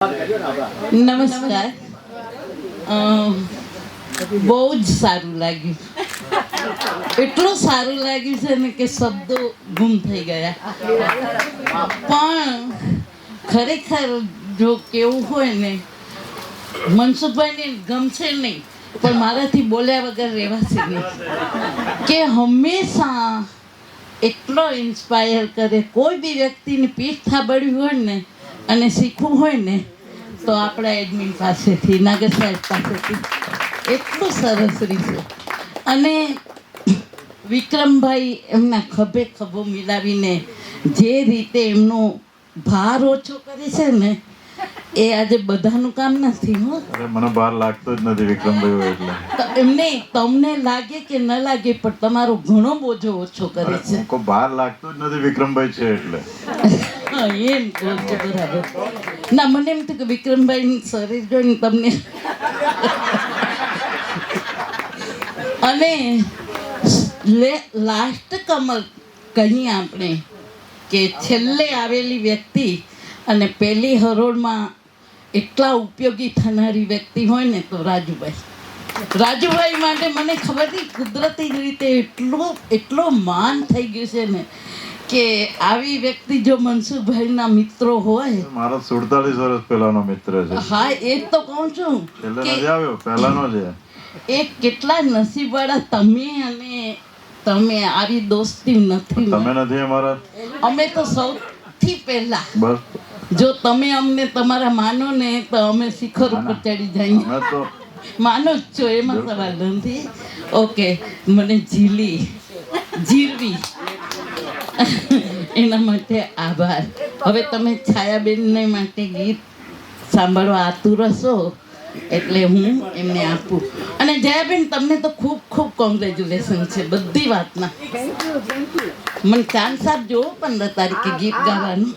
નમસ્કાર. બહુ જ સારું લાગ્યું. એટલું સારું લાગ્યું છે ને કે શબ્દો ગુમ થઈ ગયા. પણ ખરેખર જો કેવું હોય ને, મનસુખભાઈને ગમશે નહીં પણ મારાથી બોલ્યા વગર રહેવાશે નહીં. કે હંમેશા એટલો ઇન્સ્પાયર કરે. કોઈ બી વ્યક્તિની પીઠ થાબડવી હોય ને અને શીખવું હોય ને તો આપણા એડમિન પાસેથી, નાગર સાહેબ પાસેથી એટલું સરસ રીતે. અને વિક્રમભાઈ એમના ખભે ખભો મિલાવીને જે રીતે એમનો ભાર ઓછો કરે છે ને, એ આજે બધાનું કામ નથી. હો, મને ભાર લાગતો જ નથી વિક્રમભાઈ એટલે. એમને તમને લાગે કે ન લાગે પણ તમારો ઘણો બોજો ઓછો કરે છે. કોઈ ભાર લાગતો જ નથી વિક્રમભાઈ છે એટલે. એમ કહો છો, બરાબર. ના, મને એમ થયું કે વિક્રમભાઈનું શરીર જોઈને તમને. અને લાસ્ટ કમર કહીએ આપણે કે છેલ્લે આવેલી વ્યક્તિ અને પહેલી હરોળમાં એટલા ઉપયોગી થનારી વ્યક્તિ હોય ને તો રાજુભાઈ માટે મને ખબર નહીં, કુદરતી રીતે એટલો માન થઈ ગયું છે ને કે આવી વ્યક્તિ જો મનસુખભાઈના મિત્રો હોય. મારો 47 વર્ષ પહેલાનો મિત્ર છે. હા, એ તો કહું છું કે આવ્યો પહેલાનો છે. એ કેટલા નસીબવાળા તમે. અને તમે આવી દોસ્તી નથી. તમે નથી અમારા. અમે તો સૌથી પહેલા. બસ, જો તમે અમને તમારા માનો ને તો અમે શિખર ઉપર ચડી જઈએ. અમે તો માનો જ છો, એમાં સવાલ નથી. ઓકે, મને જીરવી એના માટે આભાર. હવે તમે છાયાબેનને માટે ગીત સાંભળવા આતુર હશો એટલે હું એમને આપું. અને જયાબેન, તમને તો ખૂબ ખૂબ કોંગ્રેચ્યુલેશન છે બધી વાતના. મને ચાંદ સાહેબ જોવો 15 તારીખે ગીત ગાવાનું.